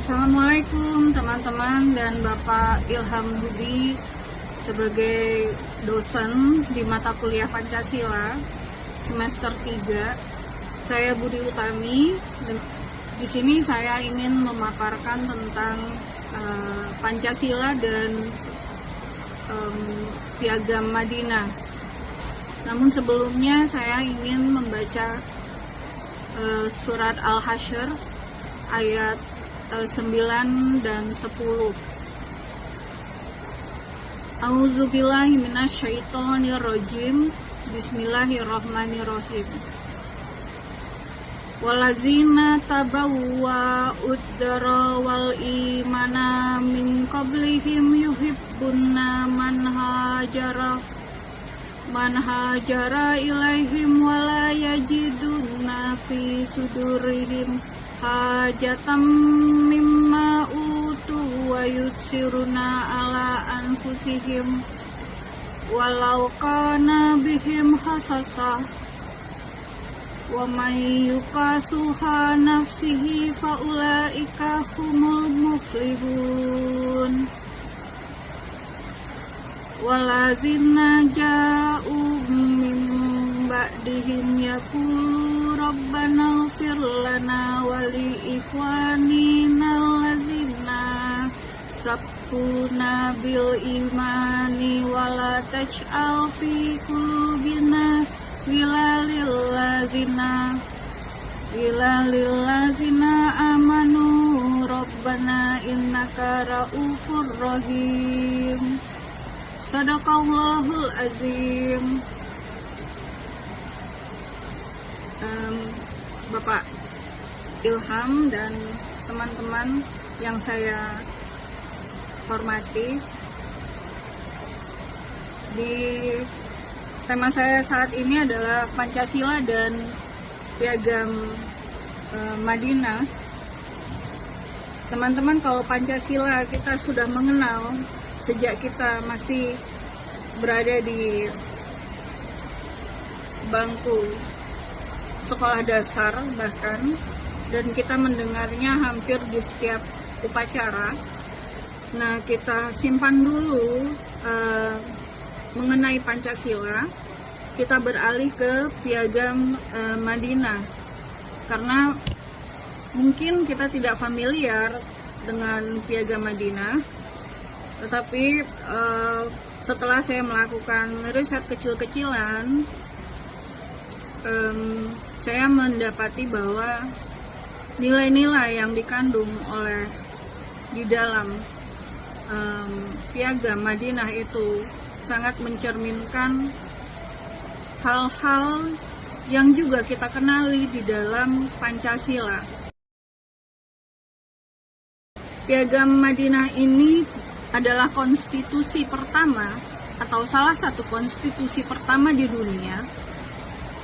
Assalamualaikum teman-teman dan Bapak Ilham Budi sebagai dosen di mata kuliah Pancasila semester 3. Saya Budi Utami dan di sini saya ingin memaparkan tentang Pancasila dan Piagam Madinah. Namun sebelumnya saya ingin membaca surat Al-Hasyr ayat 9 dan 10. A'udzubillahi minasyaitonirrajim. Bismillahirrahmanirrahim. Walazina tabawwa uddara wal imana min qablihim yuhibbuna man hajara ilaihim wala yajiduna fi sudurihim hajatam mimma utu wa yutsiruna ala anfusihim walau kana bihim khasasah wa may yuqasuha nafsihi faulaika humul muflihun. Walazina ja'u min ba'dihim yaqulu rabbana ighfir lana wa li ikhwanina allazina sabaquna bil imani wa la taj'al fi qulubina ghilal ladzina amanu rabbana innaka ra'ufur rahim. Sadaqallahul azim. Bapak Ilham dan teman-teman yang saya hormati, di tema saya saat ini adalah Pancasila dan Piagam Madinah. Teman-teman, kalau Pancasila kita sudah mengenal sejak kita masih berada di bangku sekolah dasar bahkan, dan kita mendengarnya hampir di setiap upacara. Nah, kita simpan dulu mengenai Pancasila, kita beralih ke Piagam Madinah karena mungkin kita tidak familiar dengan Piagam Madinah. Tetapi setelah saya melakukan riset kecil-kecilan, saya mendapati bahwa nilai-nilai yang dikandung oleh di dalam Piagam Madinah itu sangat mencerminkan hal-hal yang juga kita kenali di dalam Pancasila. Piagam Madinah ini adalah konstitusi pertama atau salah satu konstitusi pertama di dunia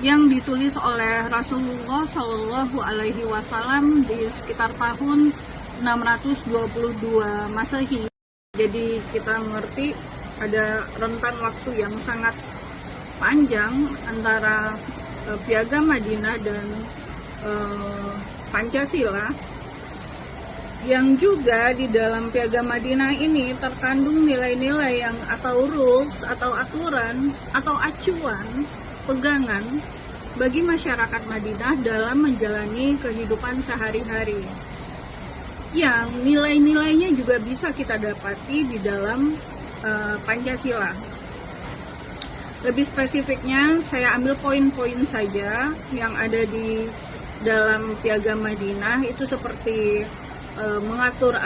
yang ditulis oleh Rasulullah Shallallahu Alaihi Wasallam di sekitar tahun 622 Masehi. Jadi kita mengerti ada rentang waktu yang sangat panjang antara Piagam Madinah dan Pancasila, yang juga di dalam Piagam Madinah ini terkandung nilai-nilai yang atau rules atau aturan atau acuan pegangan bagi masyarakat Madinah dalam menjalani kehidupan sehari-hari, yang nilai-nilainya juga bisa kita dapati di dalam Pancasila. Lebih spesifiknya saya ambil poin-poin saja yang ada di dalam Piagam Madinah, itu seperti mengatur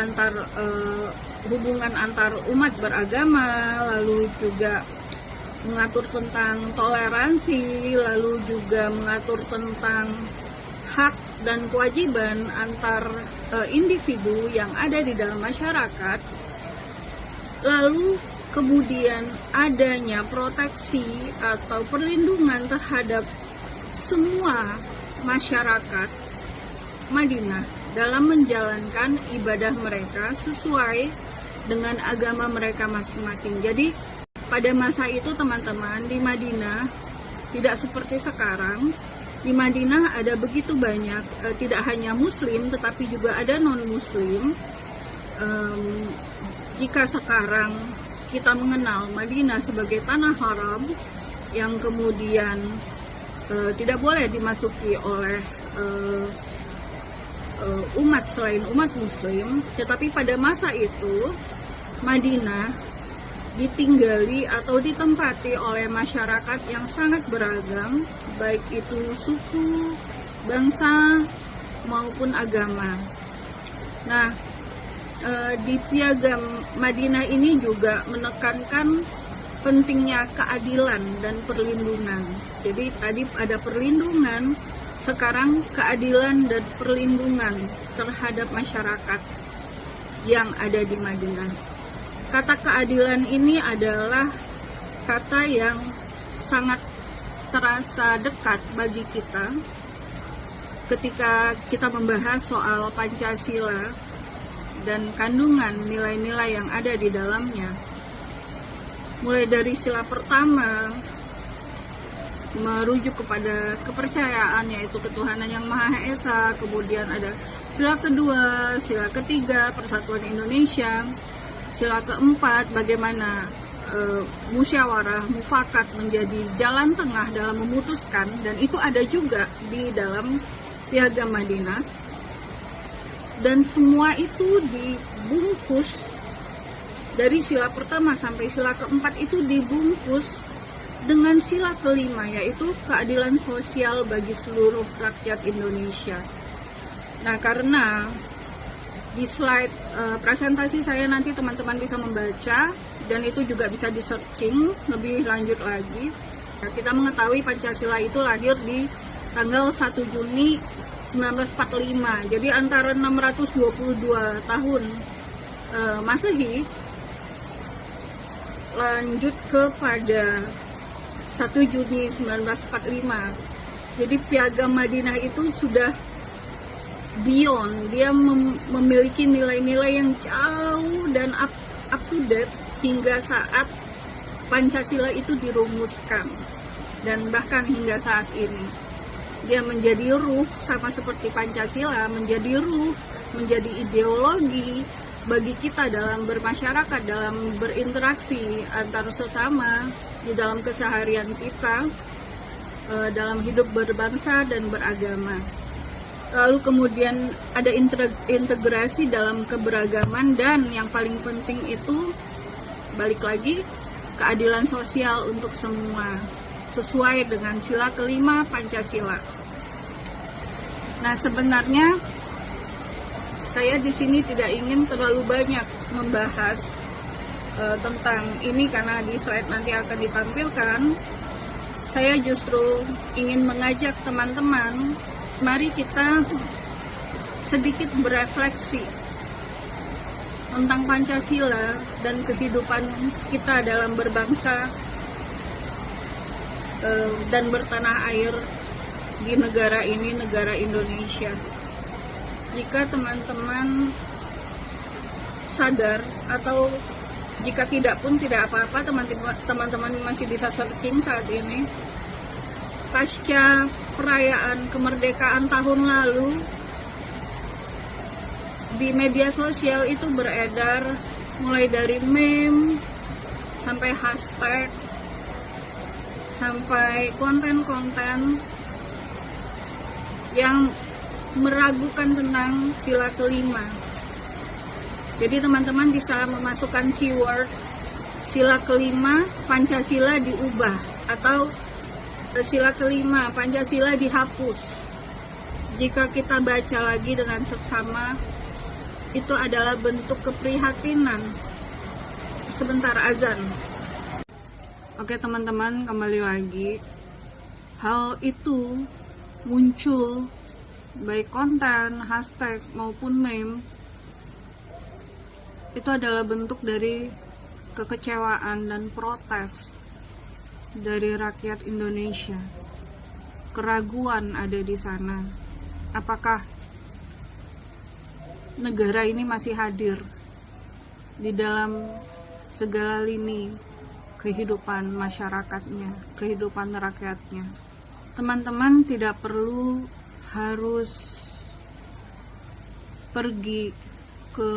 hubungan antar umat beragama, lalu juga mengatur tentang toleransi, lalu juga mengatur tentang hak dan kewajiban antar individu yang ada di dalam masyarakat, lalu kemudian adanya proteksi atau perlindungan terhadap semua masyarakat Madinah dalam menjalankan ibadah mereka sesuai dengan agama mereka masing-masing. Jadi pada masa itu teman-teman, di Madinah tidak seperti sekarang Di Madinah ada begitu banyak, tidak hanya Muslim tetapi juga ada non-Muslim. Jika sekarang kita mengenal Madinah sebagai tanah haram yang kemudian tidak boleh dimasuki oleh umat selain umat Muslim, tetapi pada masa itu Madinah ditinggali atau ditempati oleh masyarakat yang sangat beragam, baik itu suku, bangsa, maupun agama. Nah, di Piagam Madinah ini juga menekankan pentingnya keadilan dan perlindungan. Jadi tadi ada perlindungan, sekarang keadilan dan perlindungan terhadap masyarakat yang ada di Madinah. Kata keadilan ini adalah kata yang sangat terasa dekat bagi kita ketika kita membahas soal Pancasila dan kandungan nilai-nilai yang ada di dalamnya. Mulai dari sila pertama merujuk kepada kepercayaan, yaitu ketuhanan yang Maha Esa, kemudian ada sila kedua, sila ketiga, persatuan Indonesia, sila keempat, bagaimana musyawarah, mufakat menjadi jalan tengah dalam memutuskan, dan itu ada juga di dalam Piagam Madinah. Dan semua itu dibungkus, dari sila pertama sampai sila keempat itu dibungkus dengan sila kelima, yaitu keadilan sosial bagi seluruh rakyat Indonesia. Nah, karena di slide presentasi saya nanti teman-teman bisa membaca, dan itu juga bisa di-searching lebih lanjut lagi. Nah, kita mengetahui Pancasila itu lahir di tanggal 1 Juni 1945. Jadi antara 622 tahun Masehi lanjut kepada 1 Juni 1945. Jadi Piagam Madinah itu sudah beyond, dia memiliki nilai-nilai yang jauh dan up to date hingga saat Pancasila itu dirumuskan, dan bahkan hingga saat ini dia menjadi ruh, sama seperti Pancasila menjadi ruh, menjadi ideologi bagi kita dalam bermasyarakat, dalam berinteraksi antar sesama, di dalam keseharian kita, dalam hidup berbangsa dan beragama. Lalu kemudian ada integrasi dalam keberagaman, dan yang paling penting itu balik lagi keadilan sosial untuk semua sesuai dengan sila kelima Pancasila. Nah, sebenarnya saya di sini tidak ingin terlalu banyak membahas tentang ini karena di slide nanti akan ditampilkan. Saya justru ingin mengajak teman-teman, mari kita sedikit berefleksi tentang Pancasila dan kehidupan kita dalam berbangsa dan bertanah air di negara ini, negara Indonesia. Jika teman-teman sadar, atau jika tidak pun tidak apa-apa, teman-teman masih bisa searching saat ini. Pasca perayaan kemerdekaan tahun lalu, di media sosial itu beredar mulai dari meme sampai hashtag sampai konten-konten yang meragukan tentang sila kelima. Jadi teman-teman bisa memasukkan keyword sila kelima Pancasila diubah, atau sila kelima Pancasila dihapus. Jika kita baca lagi dengan seksama, itu adalah bentuk keprihatinan. Sebentar, azan. Oke teman-teman, kembali lagi. Hal itu muncul baik konten, hashtag maupun meme, itu adalah bentuk dari kekecewaan dan protes dari rakyat Indonesia. Keraguan ada di sana. Apakah negara ini masih hadir di dalam segala lini kehidupan masyarakatnya, kehidupan rakyatnya. teman-teman tidak perlu harus pergi ke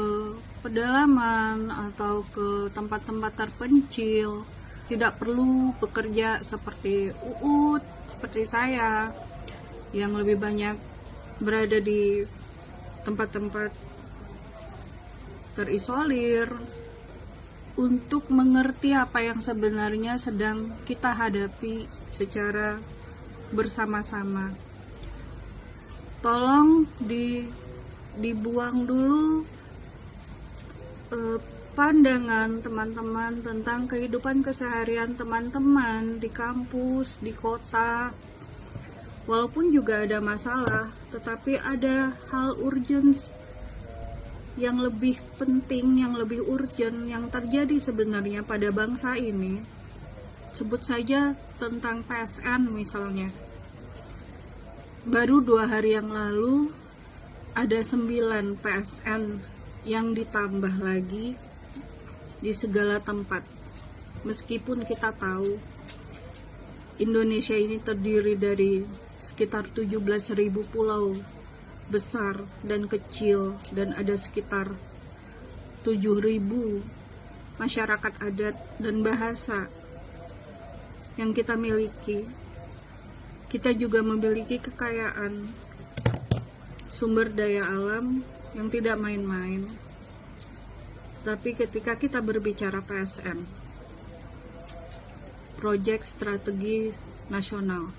pedalaman atau ke tempat-tempat terpencil, tidak perlu bekerja seperti Uut, seperti saya yang lebih banyak berada di tempat-tempat terisolir untuk mengerti apa yang sebenarnya sedang kita hadapi secara bersama-sama. Tolong dibuang dulu pandangan teman-teman tentang kehidupan keseharian teman-teman di kampus, di kota. Walaupun juga ada masalah, tetapi ada hal urgent yang lebih penting, yang lebih urgent yang terjadi sebenarnya pada bangsa ini. Sebut saja tentang PSN misalnya. Baru 2 hari yang lalu ada 9 PSN yang ditambah lagi di segala tempat. Meskipun kita tahu Indonesia ini terdiri dari sekitar 17.000 pulau besar dan kecil, dan ada sekitar 7.000 masyarakat adat dan bahasa yang kita miliki. Kita juga memiliki kekayaan sumber daya alam yang tidak main-main. Tapi ketika kita berbicara PSN, Proyek Strategi Nasional,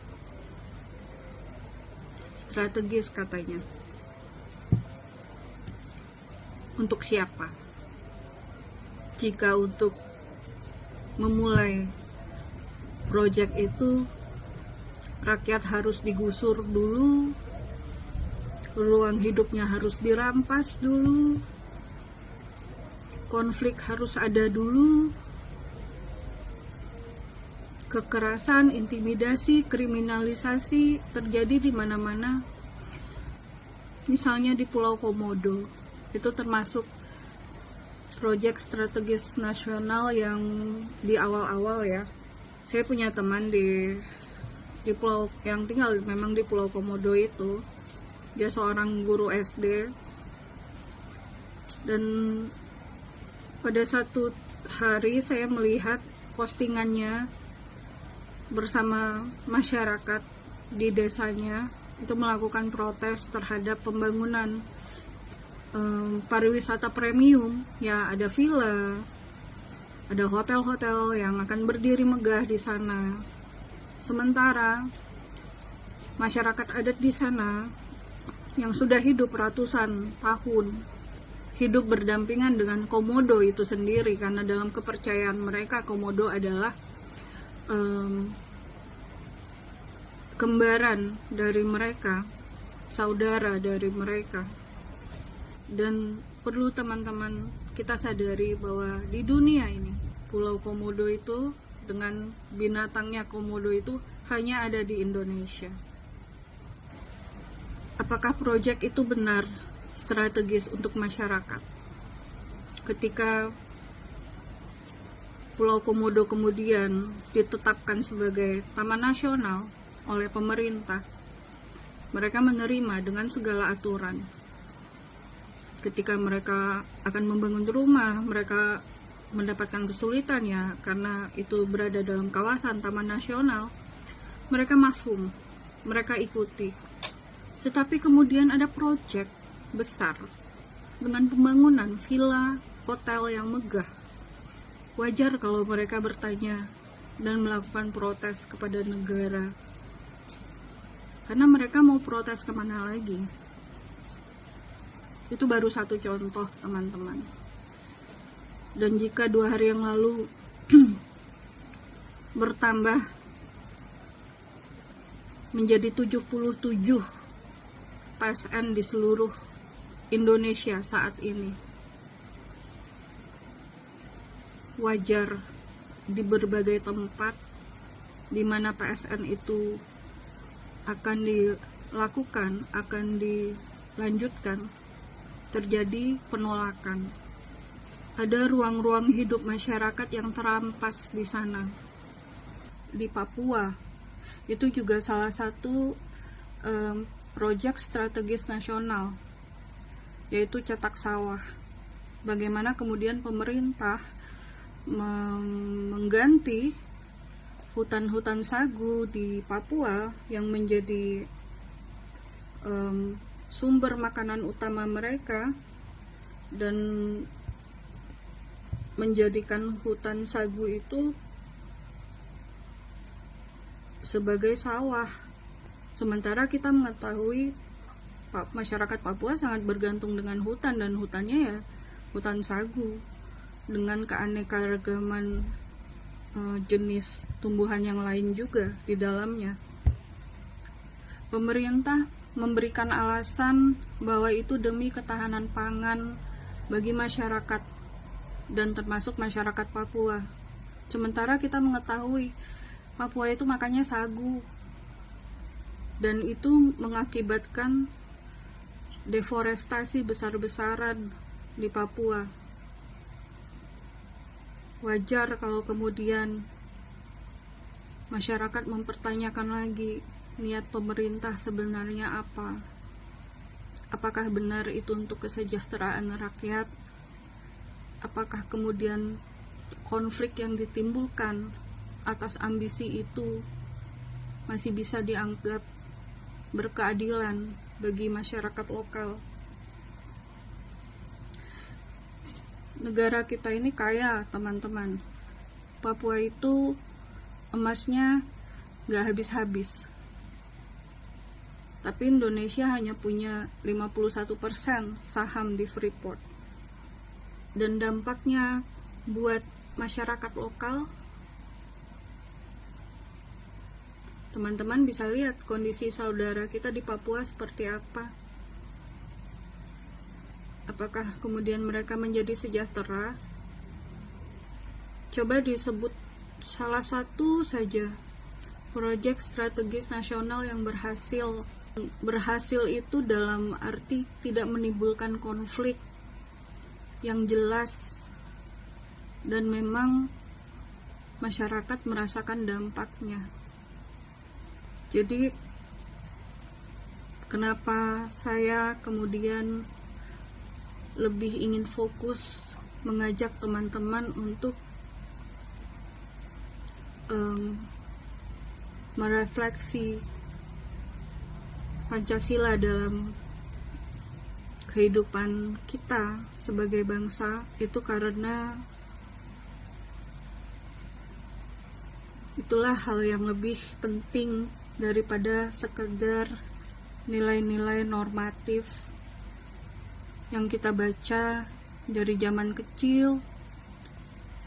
strategis katanya. Untuk siapa? Jika untuk memulai proyek itu, rakyat harus digusur dulu, ruang hidupnya harus dirampas dulu, konflik harus ada dulu, kekerasan, intimidasi, kriminalisasi terjadi di mana-mana. Misalnya di Pulau Komodo, itu termasuk proyek strategis nasional yang di awal-awal ya. Saya punya teman di pulau yang tinggal memang di Pulau Komodo itu. Dia seorang guru SD. Dan pada satu hari saya melihat postingannya bersama masyarakat di desanya itu melakukan protes terhadap pembangunan pariwisata premium. Ya, ada villa, ada hotel-hotel yang akan berdiri megah di sana. Sementara masyarakat adat di sana yang sudah hidup ratusan tahun hidup berdampingan dengan komodo itu sendiri, karena dalam kepercayaan mereka komodo adalah kembaran dari mereka, saudara dari mereka. Dan perlu teman-teman kita sadari bahwa di dunia ini Pulau Komodo itu dengan binatangnya komodo itu hanya ada di Indonesia. Apakah proyek itu benar strategis untuk masyarakat? Ketika Pulau Komodo kemudian ditetapkan sebagai taman nasional oleh pemerintah, mereka menerima dengan segala aturan. Ketika mereka akan membangun rumah, mereka mendapatkan kesulitan ya, karena itu berada dalam kawasan taman nasional. Mereka mafhum, mereka ikuti. Tetapi kemudian ada proyek besar dengan pembangunan villa, hotel yang megah. Wajar kalau mereka bertanya dan melakukan protes kepada negara. Karena mereka mau protes kemana lagi? Itu baru satu contoh, teman-teman. Dan jika 2 hari yang lalu bertambah menjadi 77 PSN di seluruh Indonesia saat ini, wajar di berbagai tempat di mana PSN itu akan dilakukan, akan dilanjutkan, terjadi penolakan. Ada ruang-ruang hidup masyarakat yang terampas di sana. Di Papua, Itu juga salah satu proyek strategis nasional, yaitu cetak sawah. Bagaimana kemudian pemerintah mengganti hutan-hutan sagu di Papua yang menjadi sumber makanan utama mereka, dan menjadikan hutan sagu itu sebagai sawah. Sementara kita mengetahui masyarakat Papua sangat bergantung dengan hutan, dan hutannya ya hutan sagu dengan keanekaragaman jenis tumbuhan yang lain juga di dalamnya. Pemerintah memberikan alasan bahwa itu demi ketahanan pangan bagi masyarakat dan termasuk masyarakat Papua. Sementara kita mengetahui Papua itu makannya sagu, dan itu mengakibatkan deforestasi besar-besaran di Papua. Wajar kalau kemudian masyarakat mempertanyakan lagi niat pemerintah sebenarnya apa. Apakah benar itu untuk kesejahteraan rakyat? Apakah kemudian konflik yang ditimbulkan atas ambisi itu masih bisa dianggap berkeadilan bagi masyarakat lokal? Negara kita ini kaya, teman-teman. Papua itu emasnya gak habis-habis. Tapi Indonesia hanya punya 51% saham di Freeport. Dan dampaknya buat masyarakat lokal, teman-teman bisa lihat kondisi saudara kita di Papua seperti apa. Apakah kemudian mereka menjadi sejahtera? Coba disebut salah satu saja proyek strategis nasional yang berhasil. Berhasil itu dalam arti tidak menimbulkan konflik yang jelas, dan memang masyarakat merasakan dampaknya. Jadi kenapa saya kemudian lebih ingin fokus mengajak teman-teman untuk merefleksi Pancasila dalam kehidupan kita sebagai bangsa, itu karena itulah hal yang lebih penting daripada sekedar nilai-nilai normatif yang kita baca dari zaman kecil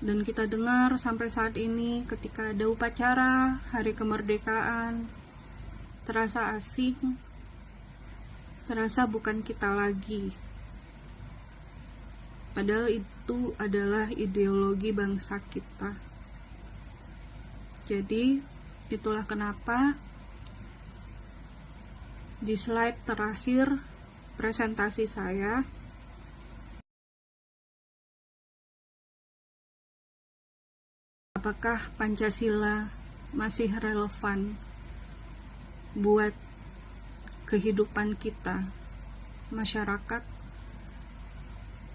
dan kita dengar sampai saat ini. Ketika ada upacara hari kemerdekaan, terasa asing, terasa bukan kita lagi, padahal itu adalah ideologi bangsa kita. Jadi itulah kenapa di slide terakhir presentasi saya, apakah Pancasila masih relevan buat kehidupan kita, masyarakat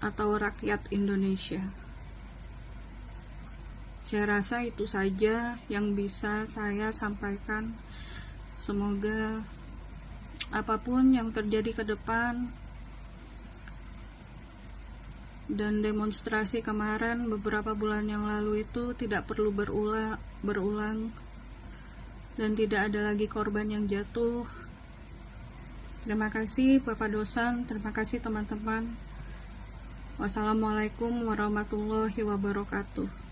atau rakyat Indonesia? Saya rasa itu saja yang bisa saya sampaikan. Semoga apapun yang terjadi ke depan, dan demonstrasi kemarin beberapa bulan yang lalu itu tidak perlu berulang dan tidak ada lagi korban yang jatuh. Terima kasih Bapak dosen, terima kasih teman-teman. Wassalamualaikum warahmatullahi wabarakatuh.